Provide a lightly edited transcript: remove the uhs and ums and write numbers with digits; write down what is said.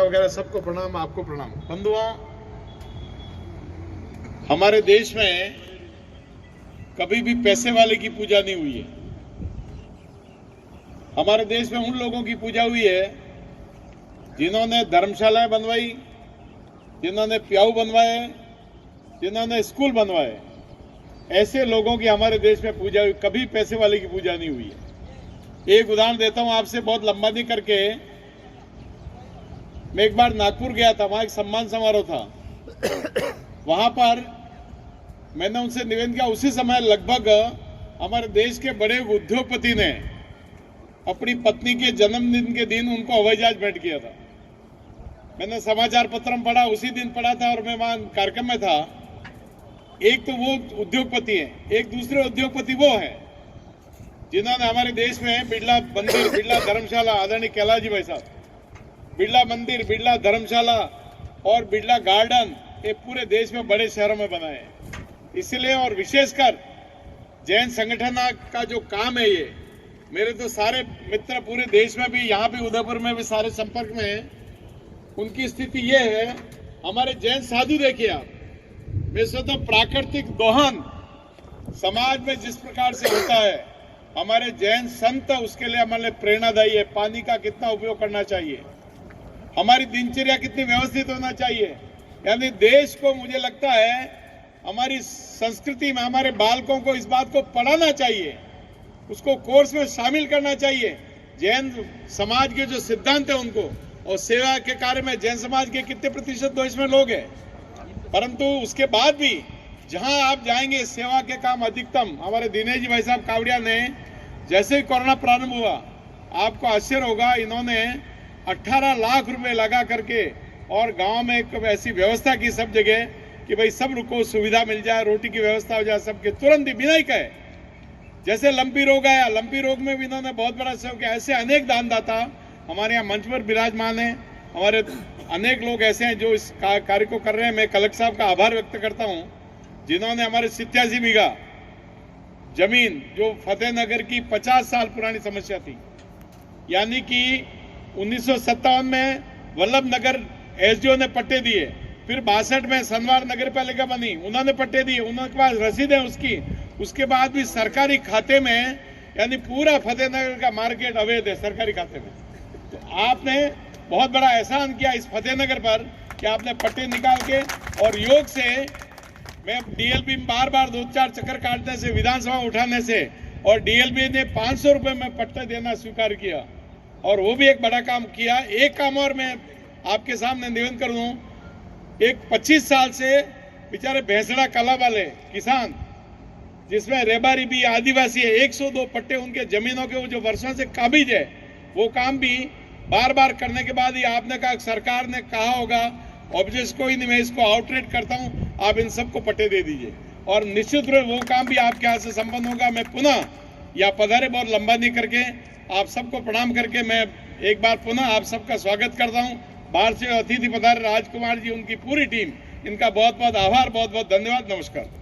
वगैरह सबको प्रणाम, आपको प्रणाम। बंधुओं, हमारे देश में कभी भी पैसे वाले की पूजा नहीं हुई है। हमारे देश में उन लोगों की पूजा हुई है जिन्होंने धर्मशालाएं बनवाई, जिन्होंने प्याऊ बनवाए, जिन्होंने स्कूल बनवाए। ऐसे लोगों की हमारे देश में पूजा हुई, कभी पैसे वाले की पूजा नहीं हुई है। एक उदाहरण देता हूं आपसे, बहुत लंबा नहीं करके। मैं एक बार नागपुर गया था, वहां एक सम्मान समारोह था। वहां पर मैंने उनसे निवेदन किया, उसी समय लगभग हमारे देश के बड़े उद्योगपति ने अपनी पत्नी के जन्मदिन के दिन उनको हवाई जहाज भेंट किया था। मैंने समाचार पत्र में पढ़ा, उसी दिन पढ़ा था और मैं वहां कार्यक्रम में था। एक तो वो उद्योगपति है, एक दूसरे उद्योगपति वो है जिन्होंने हमारे देश में बिरला मंदिर, बिरला धर्मशाला, आदरणीय कैलाश जी भाई साहब, बिरला मंदिर, बिरला धर्मशाला और बिरला गार्डन ये पूरे देश में बड़े शहरों में बनाए हैं। इसलिए और विशेषकर जैन संगठन का जो काम है, ये मेरे तो सारे मित्र पूरे देश में भी, यहाँ भी उदयपुर में भी सारे संपर्क में हैं। उनकी स्थिति ये है, हमारे जैन साधु देखिए आप, मैं सोचता हूं प्राकृतिक दोहन समाज में जिस प्रकार से होता है, हमारे जैन संत उसके लिए हमारे लिए प्रेरणादायी है। पानी का कितना उपयोग करना चाहिए, हमारी दिनचर्या कितनी व्यवस्थित होना चाहिए। यानी देश को, मुझे लगता है हमारी संस्कृति में हमारे बालकों को इस बात को पढ़ाना चाहिए, उसको कोर्स में शामिल करना चाहिए। जैन समाज के जो सिद्धांत है उनको, और सेवा के कार्य में जैन समाज के कितने प्रतिशत देश में लोग हैं, परंतु उसके बाद भी जहां आप जाएंगे सेवा के काम अधिकतम। हमारे दिनेश जी भाई साहब कावड़िया ने, जैसे ही कोरोना प्रारंभ हुआ, आपको आश्चर्य होगा, इन्होंने 18 लाख रुपए लगा करके और गांव में एक ऐसी व्यवस्था की सब जगह कि भाई सब को सुविधा मिल जाए, रोटी की व्यवस्था हो जाए सबके, तुरंत ही बिना ही कहे। जैसे लंपी रोग आया, लंपी रोग में भी इन्होंने बहुत बड़ा सहयोग किया। ऐसे अनेक दानदाता हमारे यहाँ मंच पर विराजमान है। हमारे अनेक लोग ऐसे हैं जो इस कार्य को कर रहे हैं। मैं कलेक्टर साहब का आभार व्यक्त करता हूं, जिन्होंने हमारे 87 बीघा जमीन, जो फतेहनगर की 50 साल पुरानी समस्या थी, यानी कि 1957 में वल्लभ नगर एसडीओ ने पट्टे दिए, फिर 62 में सनवार नगर पालिका बनी, उन्होंने पट्टे दिए, उनके पास रसीद है उसकी। उसके बाद भी सरकारी खाते में, यानी पूरा फतेहनगर का मार्केट अवैध है सरकारी खाते में। तो आपने बहुत बड़ा एहसान किया इस फतेहनगर पर कि आपने पट्टे निकाल के, और योग से मैं डीएलबी में बार 2-4 चक्कर काटने से, विधानसभा उठाने से, और डीएलबी ने 500 रुपए में पट्टे देना स्वीकार किया, और वो भी एक बड़ा काम किया। एक काम और मैं आपके सामने निवेदन कर दूं, एक 25 साल से बेचारे भैंसड़ा कला वाले किसान, जिसमें रेबारी भी आदिवासी है, 102 पट्टे उनके जमीनों के, वो जो वर्षों से काबिज है, वो काम भी बार करने के बाद ही आपने कहा, सरकार ने कहा होगा, ऑब्जेक्ट कोई नहीं, मैं इसको आउटरेट करता हूं, आप इन सबको पट्टे दे दीजिए, और निश्चित रूप वो काम भी आपके हाथ से संपन्न होगा। मैं पुनः या पधारे, बहुत लंबा नहीं करके, आप सबको प्रणाम करके मैं एक बार पुनः आप सबका स्वागत करता हूं। बाहर से अतिथि पधारे राजकुमार जी, उनकी पूरी टीम, इनका बहुत बहुत आभार, बहुत बहुत धन्यवाद, नमस्कार।